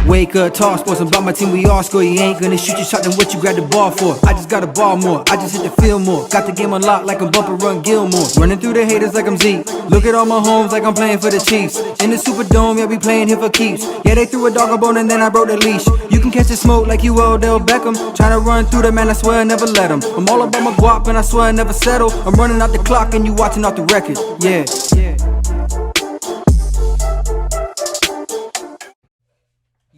Wake up, talk sports, about my team, we all score. You ain't gonna shoot your shot, then what you grab the ball for? I just gotta ball more, I just hit the field more. Got the game unlocked like a bumper run Gilmore. Running through the haters like I'm Zeke. Look at all my homes like I'm playing for the Chiefs. In the Superdome, yeah, we playing here for keeps. Yeah, they threw a dog a bone and then I broke the leash. You can catch the smoke like you Odell Beckham. Tryna run through the man, I swear I never let him. I'm all about my guap and I swear I never settle. I'm running out the clock and you watching off the record. Yeah.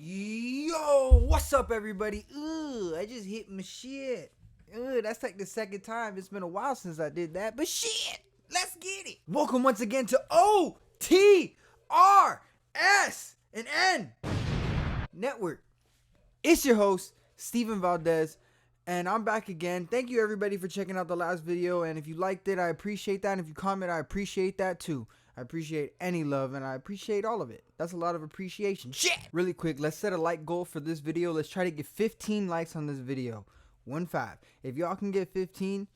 Yo, what's up everybody? I just hit my shit. That's like the second time. It's been a while since I did that, but shit, let's get it. Welcome once again to OTRSN Network. It's your host, Steven Valdes, and I'm back again. Thank you everybody for checking out the last video, and if you liked it, I appreciate that, and if you comment, I appreciate that too. I appreciate any love, and I appreciate all of it. That's a lot of appreciation. Shit! Really quick, let's set a like goal for this video. Let's try to get 15 likes on this video. 15. If y'all can get 15,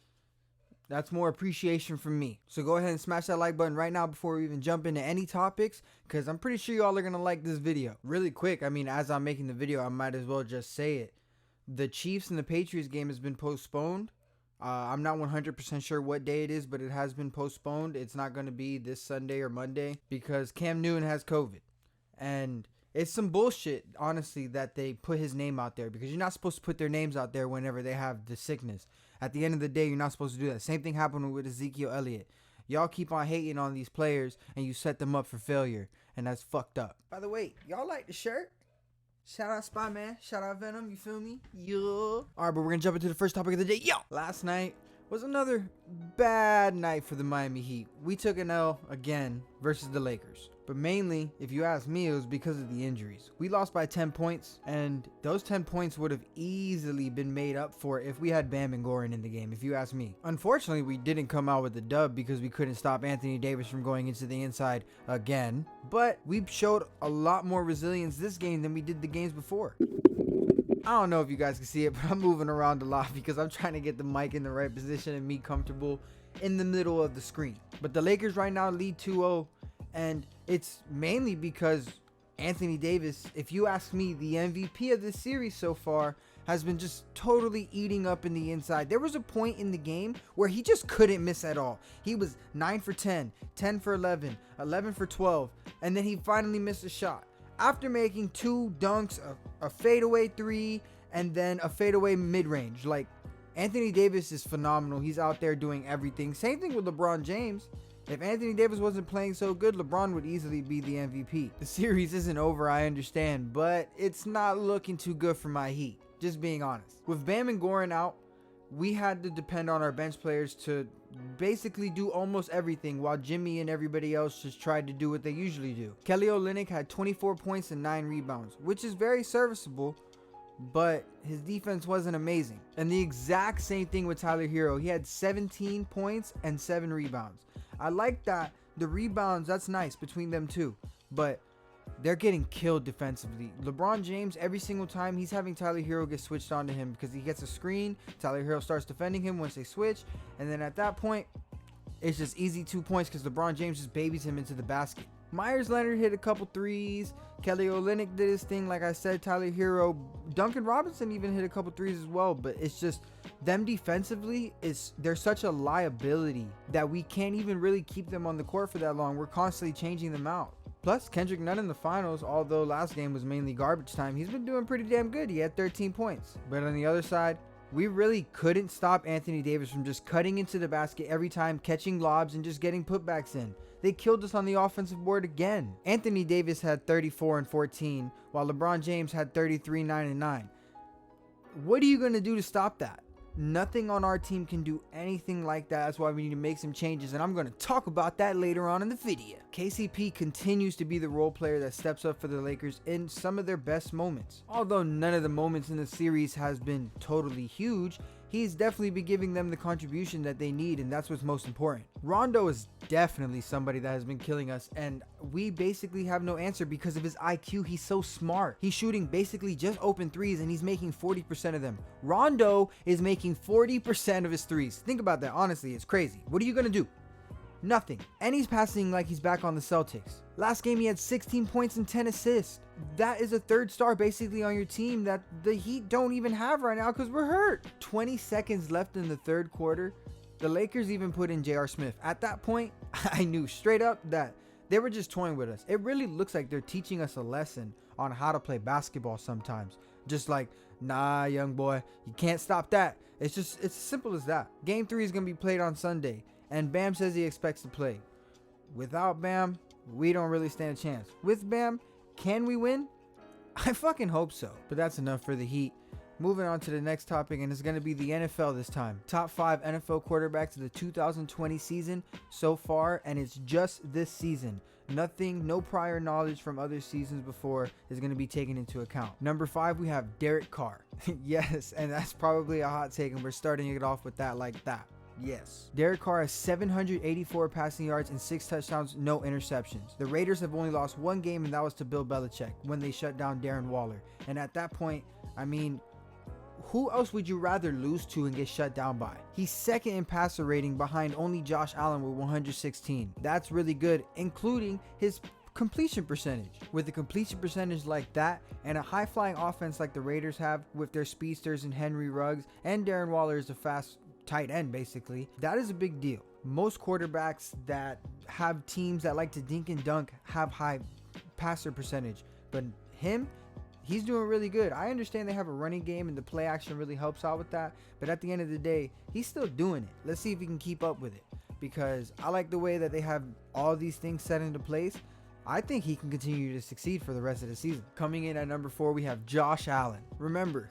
that's more appreciation from me. So go ahead and smash that like button right now before we even jump into any topics, because I'm pretty sure y'all are going to like this video. Really quick, I mean, as I'm making the video, I might as well just say it. The Chiefs and the Patriots game has been postponed. I'm not 100% sure what day it is, but it has been postponed. It's not going to be this Sunday or Monday because Cam Newton has COVID. And it's some bullshit, honestly, that they put his name out there, because you're not supposed to put their names out there whenever they have the sickness. At the end of the day, you're not supposed to do that. Same thing happened with Ezekiel Elliott. Y'all keep on hating on these players and you set them up for failure, and that's fucked up. By the way, y'all like the shirt? Shout out Spy Man, shout out Venom, you feel me? Yeah. Alright, but we're gonna jump into the first topic of the day. Yo! Last night was another bad night for the Miami Heat. We took an L again versus the Lakers. But mainly, if you ask me, it was because of the injuries. We lost by 10 points, and those 10 points would have easily been made up for if we had Bam and Goran in the game, if you ask me. Unfortunately, we didn't come out with the dub because we couldn't stop Anthony Davis from going into the inside again. But we showed a lot more resilience this game than we did the games before. I don't know if you guys can see it, but I'm moving around a lot because I'm trying to get the mic in the right position and me comfortable in the middle of the screen. But the Lakers right now lead 2-0. And it's mainly because Anthony Davis, if you ask me, the MVP of this series so far, has been just totally eating up in the inside. There was a point in the game where he just couldn't miss at all. He was 9 for 10, 10 for 11, 11 for 12, and then he finally missed a shot. After making 2 dunks, a fadeaway 3, and then a fadeaway mid-range. Like, Anthony Davis is phenomenal. He's out there doing everything. Same thing with LeBron James. If Anthony Davis wasn't playing so good, LeBron would easily be the MVP. The series isn't over, I understand, but it's not looking too good for my Heat, just being honest. With Bam and Goran out, we had to depend on our bench players to basically do almost everything, while Jimmy and everybody else just tried to do what they usually do. Kelly Olynyk had 24 points and 9 rebounds, which is very serviceable, but his defense wasn't amazing. And the exact same thing with Tyler Hero. He had 17 points and 7 rebounds. I like that. The rebounds, that's nice between them two, but they're getting killed defensively. LeBron James, every single time he's having Tyler Hero get switched onto him because he gets a screen. Tyler Hero starts defending him once they switch, and then at that point, it's just easy 2 points because LeBron James just babies him into the basket. Myers Leonard hit a couple threes. Kelly Olynyk did his thing, like I said. Tyler Hero, Duncan Robinson even hit a couple threes as well. But it's just them defensively, they're such a liability that we can't even really keep them on the court for that long. We're constantly changing them out. Plus, Kendrick Nunn in the finals, although last game was mainly garbage time, he's been doing pretty damn good. He had 13 points. But on the other side, we really couldn't stop Anthony Davis from just cutting into the basket every time, catching lobs, and just getting putbacks in. They killed us on the offensive board again. Anthony Davis had 34 and 14, while LeBron James had 33, 9 and 9. What are you going to do to stop that? Nothing on our team can do anything like that. That's why we need to make some changes, and I'm going to talk about that later on in the video. KCP continues to be the role player that steps up for the Lakers in some of their best moments. Although none of the moments in the series has been totally huge, he's definitely been giving them the contribution that they need, and that's what's most important. Rondo is definitely somebody that has been killing us, and we basically have no answer because of his IQ. He's so smart. He's shooting basically just open threes, and he's making 40% of them. Rondo is making 40% of his threes. Think about that. Honestly, it's crazy. What are you going to do? Nothing. And he's passing like he's back on the Celtics. Last game he had 16 points and 10 assists. That is a third star basically on your team that the Heat don't even have right now because we're hurt. 20 seconds left in the third quarter. The Lakers even put in J.R. Smith. At that point, I knew straight up that they were just toying with us. It really looks like they're teaching us a lesson on how to play basketball sometimes. Just like, nah, young boy, you can't stop that. It's as simple as that. Game 3 is going to be played on Sunday. And Bam says he expects to play. Without Bam, we don't really stand a chance. With Bam, can we win? I fucking hope so. But that's enough for the Heat. Moving on to the next topic, and it's going to be the NFL this time. Top 5 NFL quarterbacks of the 2020 season so far, and it's just this season. Nothing, no prior knowledge from other seasons before is going to be taken into account. Number 5, we have Derek Carr. Yes, and that's probably a hot take, and we're starting it off with that like that. Yes. Derek Carr has 784 passing yards and 6 touchdowns, no interceptions. The Raiders have only lost one game, and that was to Bill Belichick when they shut down Darren Waller. And at that point, I mean, who else would you rather lose to and get shut down by? He's second in passer rating behind only Josh Allen with 116. That's really good, including his completion percentage. With a completion percentage like that and a high-flying offense like the Raiders have with their speedsters and Henry Ruggs, and Darren Waller is a fast tight end basically, that is a big deal. Most quarterbacks that have teams that like to dink and dunk have high passer percentage, but he's doing really good. I understand they have a running game and the play action really helps out with that, but at the end of the day, he's still doing it. Let's see if he can keep up with it, because I like the way that they have all these things set into place. I think he can continue to succeed for the rest of the season. Coming in at number 4, we have Josh Allen. Remember,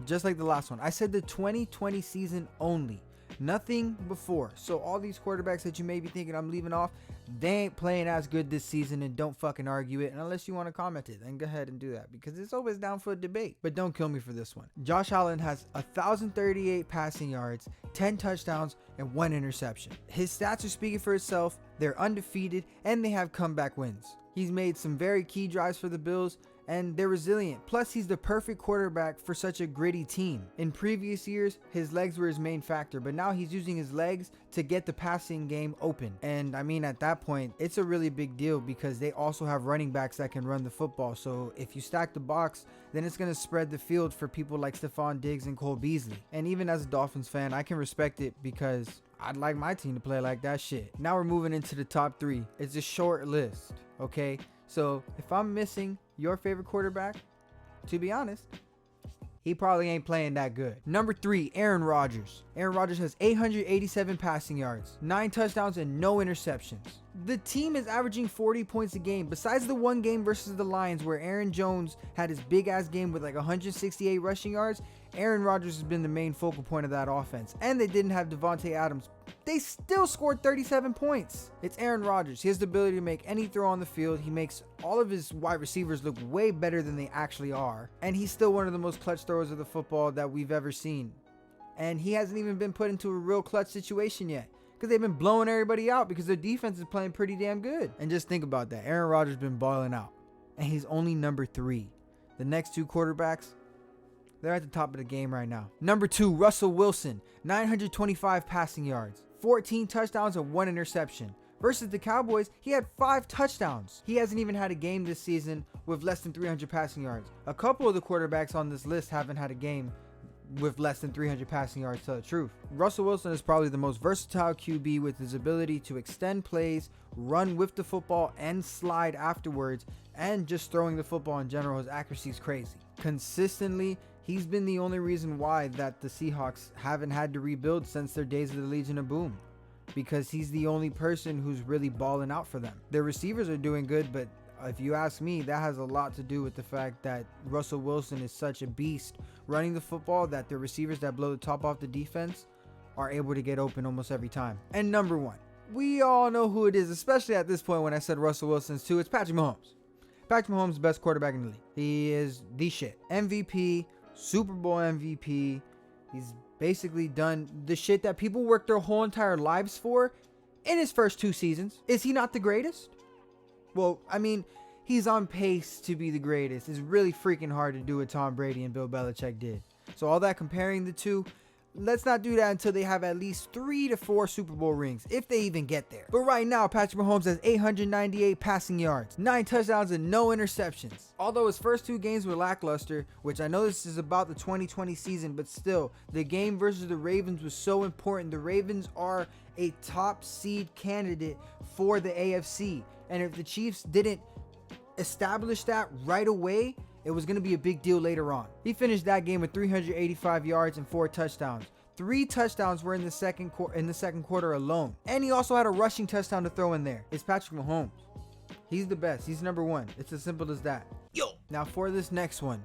just like the last one, I said the 2020 season only, nothing before. So all these quarterbacks that you may be thinking I'm leaving off, they ain't playing as good this season, and don't fucking argue it. And unless you want to comment it, then go ahead and do that, because it's always down for a debate. But don't kill me for this one. Josh Allen has 1,038 passing yards, 10 touchdowns, and 1 interception. His stats are speaking for itself. They're undefeated, and they have comeback wins. He's made some very key drives for the Bills, and they're resilient. Plus, he's the perfect quarterback for such a gritty team. In previous years, his legs were his main factor, but now he's using his legs to get the passing game open. And I mean, at that point, it's a really big deal because they also have running backs that can run the football. So if you stack the box, then it's going to spread the field for people like Stephon Diggs and Cole Beasley. And even as a Dolphins fan, I can respect it because I'd like my team to play like that shit. Now we're moving into the top 3. It's a short list, okay? So if I'm missing your favorite quarterback, to be honest, he probably ain't playing that good. Number 3, Aaron Rodgers. Aaron Rodgers has 887 passing yards, 9 touchdowns, and no interceptions. The team is averaging 40 points a game. Besides the one game versus the Lions where Aaron Jones had his big ass game with like 168 rushing yards, Aaron Rodgers has been the main focal point of that offense. And they didn't have Devontae Adams. They still scored 37 points. It's Aaron Rodgers. He has the ability to make any throw on the field. He makes all of his wide receivers look way better than they actually are. And he's still one of the most clutch throwers of the football that we've ever seen. And he hasn't even been put into a real clutch situation yet, because they've been blowing everybody out because their defense is playing pretty damn good. And just think about that. Aaron Rodgers been balling out, and he's only number 3. The next 2 quarterbacks, they're at the top of the game right now. Number 2, Russell Wilson, 925 passing yards, 14 touchdowns, and 1 interception. Versus the Cowboys, he had 5 touchdowns. He hasn't even had a game this season with less than 300 passing yards. A couple of the quarterbacks on this list haven't had a game with less than 300 passing yards, to tell the truth. Russell Wilson is probably the most versatile QB with his ability to extend plays, run with the football, and slide afterwards, and just throwing the football in general. His accuracy is crazy. Consistently, he's been the only reason why that the Seahawks haven't had to rebuild since their days of the Legion of Boom, because he's the only person who's really balling out for them. Their receivers are doing good, but if you ask me, that has a lot to do with the fact that Russell Wilson is such a beast running the football that the receivers that blow the top off the defense are able to get open almost every time. And number 1, we all know who it is, especially at this point when I said Russell Wilson's 2. It's Patrick Mahomes. Patrick Mahomes is the best quarterback in the league. He is the shit. MVP, Super Bowl MVP. He's basically done the shit that people worked their whole entire lives for in his first 2 seasons. Is he not the greatest? Well, I mean, he's on pace to be the greatest. It's really freaking hard to do what Tom Brady and Bill Belichick did. So all that comparing the two, let's not do that until they have at least 3 to 4 Super Bowl rings, if they even get there. But right now, Patrick Mahomes has 898 passing yards, 9 touchdowns, and no interceptions. Although his first 2 games were lackluster, which I know this is about the 2020 season, but still, the game versus the Ravens was so important. The Ravens are a top seed candidate for the AFC, and if the Chiefs didn't establish that right away, it was going to be a big deal later on. He finished that game with 385 yards and 4 touchdowns. 3 touchdowns were in the second quarter alone. And he also had a rushing touchdown to throw in there. It's Patrick Mahomes. He's the best. He's number 1. It's as simple as that. Now for this next one.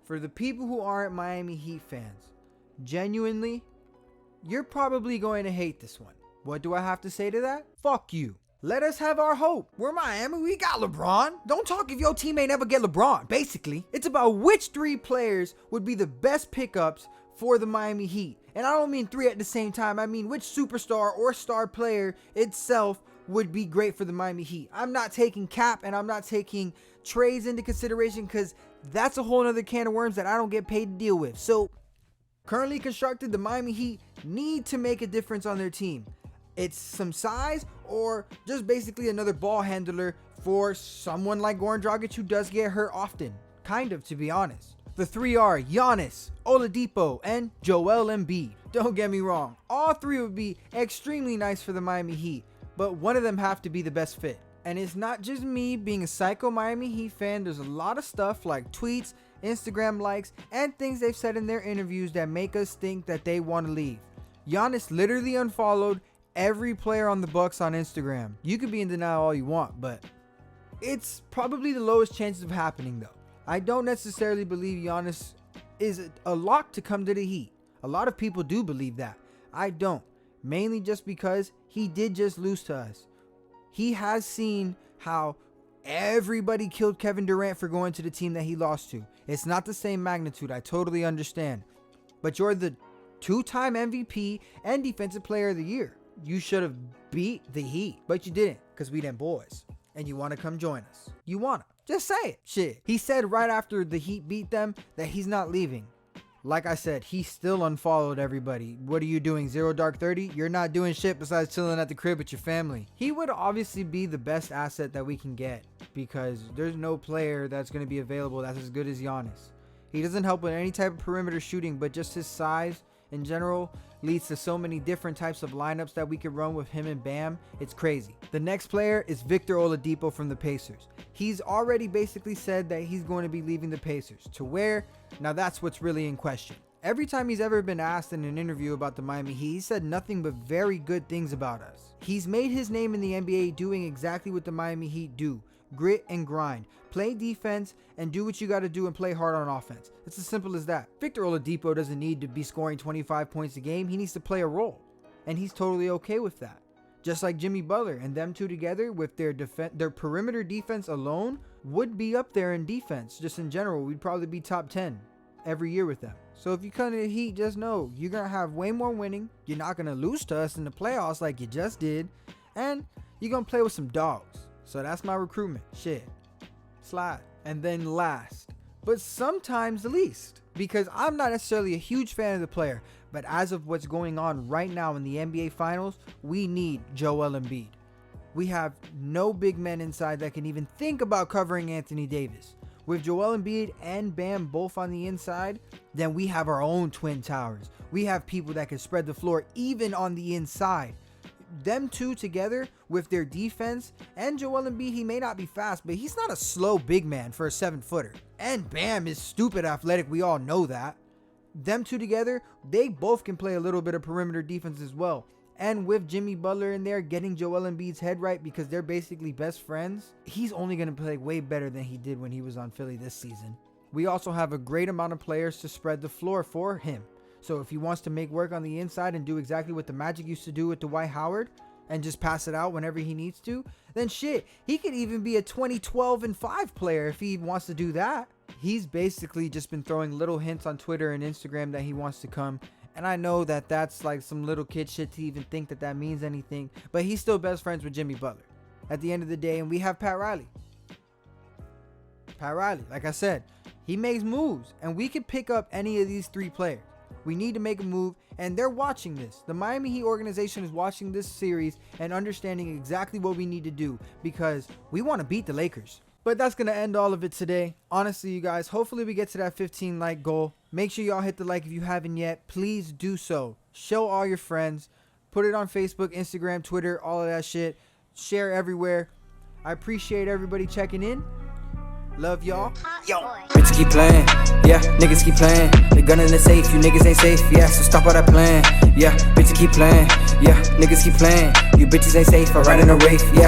For the people who aren't Miami Heat fans, genuinely, you're probably going to hate this one. What do I have to say to that? Fuck you. Let us have our hope. We're Miami. We got LeBron. Don't talk if your team ain't ever get LeBron, basically. It's about which 3 players would be the best pickups for the Miami Heat. And I don't mean 3 at the same time. I mean which superstar or star player itself would be great for the Miami Heat. I'm not taking Cap and I'm not taking trades into consideration because that's a whole other can of worms that I don't get paid to deal with. So, currently constructed, the Miami Heat need to make a difference on their team. It's some size or just basically another ball handler for someone like Goran Dragic who does get hurt often. Kind of, to be honest. The 3 are Giannis, Oladipo, and Joel Embiid. Don't get me wrong, all 3 would be extremely nice for the Miami Heat, but one of them have to be the best fit. And it's not just me being a psycho Miami Heat fan. There's a lot of stuff like tweets, Instagram likes, and things they've said in their interviews that make us think that they want to leave. Giannis literally unfollowed every player on the Bucks on Instagram. You could be in denial all you want, but it's probably the lowest chances of happening though. I don't necessarily believe Giannis is a lock to come to the Heat. A lot of people do believe that. I don't. Mainly just because he did just lose to us. He has seen how everybody killed Kevin Durant for going to the team that he lost to. It's not the same magnitude. I totally understand. But you're the 2-time MVP and Defensive Player of the Year. You should have beat the Heat, but you didn't because we them boys. And you want to come join us. You want to. Just say it. Shit. He said right after the Heat beat them that he's not leaving. Like I said, he still unfollowed everybody. What are you doing? 0 Dark 30? You're not doing shit besides chilling at the crib with your family. He would obviously be the best asset that we can get because there's no player that's going to be available that's as good as Giannis. He doesn't help with any type of perimeter shooting, but just his size in general leads to so many different types of lineups that we could run with him and Bam. It's crazy. The next player is Victor Oladipo from the Pacers. He's already basically said that he's going to be leaving the Pacers. To where? Now that's what's really in question. Every time he's ever been asked in an interview about the Miami Heat, he said nothing but very good things about us. He's made his name in the NBA doing exactly what the Miami Heat do. Grit and grind. Play defense and do what you got to do and play hard on offense. It's as simple as that. Victor Oladipo doesn't need to be scoring 25 points a game. He needs to play a role. And he's totally okay with that. Just like Jimmy Butler, and them two together with their perimeter defense alone would be up there in defense. Just in general, we'd probably be top 10 every year with them. So if you come to the Heat, just know you're going to have way more winning. You're not going to lose to us in the playoffs like you just did. And you're going to play with some dogs. So that's my recruitment. Shit. Slide. And then last, but sometimes the least, because I'm not necessarily a huge fan of the player, but as of what's going on right now in the NBA Finals, we need Joel Embiid. We have no big men inside that can even think about covering Anthony Davis. With Joel Embiid and Bam both on the inside, then we have our own twin towers. We have people that can spread the floor even on the inside. Them two together with their defense, and Joel Embiid, he may not be fast, but he's not a slow big man for a 7-footer. And Bam is stupid athletic, we all know that. Them two together, they both can play a little bit of perimeter defense as well. And with Jimmy Butler in there getting Joel Embiid's head right because they're basically best friends, he's only going to play way better than he did when he was on Philly this season. We also have a great amount of players to spread the floor for him. So if he wants to make work on the inside and do exactly what the Magic used to do with Dwight Howard and just pass it out whenever he needs to, then shit, he could even be a 20-12-5 player if he wants to do that. He's basically just been throwing little hints on Twitter and Instagram that he wants to come. And I know that that's like some little kid shit to even think that that means anything, but he's still best friends with Jimmy Butler at the end of the day. And we have Pat Riley. Pat Riley, like I said, he makes moves and we could pick up any of these three players. We need to make a move, and they're watching this. The Miami Heat organization is watching this series and understanding exactly what we need to do because we want to beat the Lakers. But that's going to end all of it today. Honestly, you guys, hopefully we get to that 15 like goal. Make sure y'all hit the like if you haven't yet. Please do so. Show all your friends. Put it on Facebook, Instagram, Twitter, all of that shit. Share everywhere. I appreciate everybody checking in. Love y'all. Yo, bitches keep playing, yeah, niggas keep playing. The gun in the safe, you niggas ain't safe, yeah, so stop all that playing. Yeah, bitches keep playing, yeah, niggas keep playing. You bitches ain't safe, I ride in a Wraith, yeah.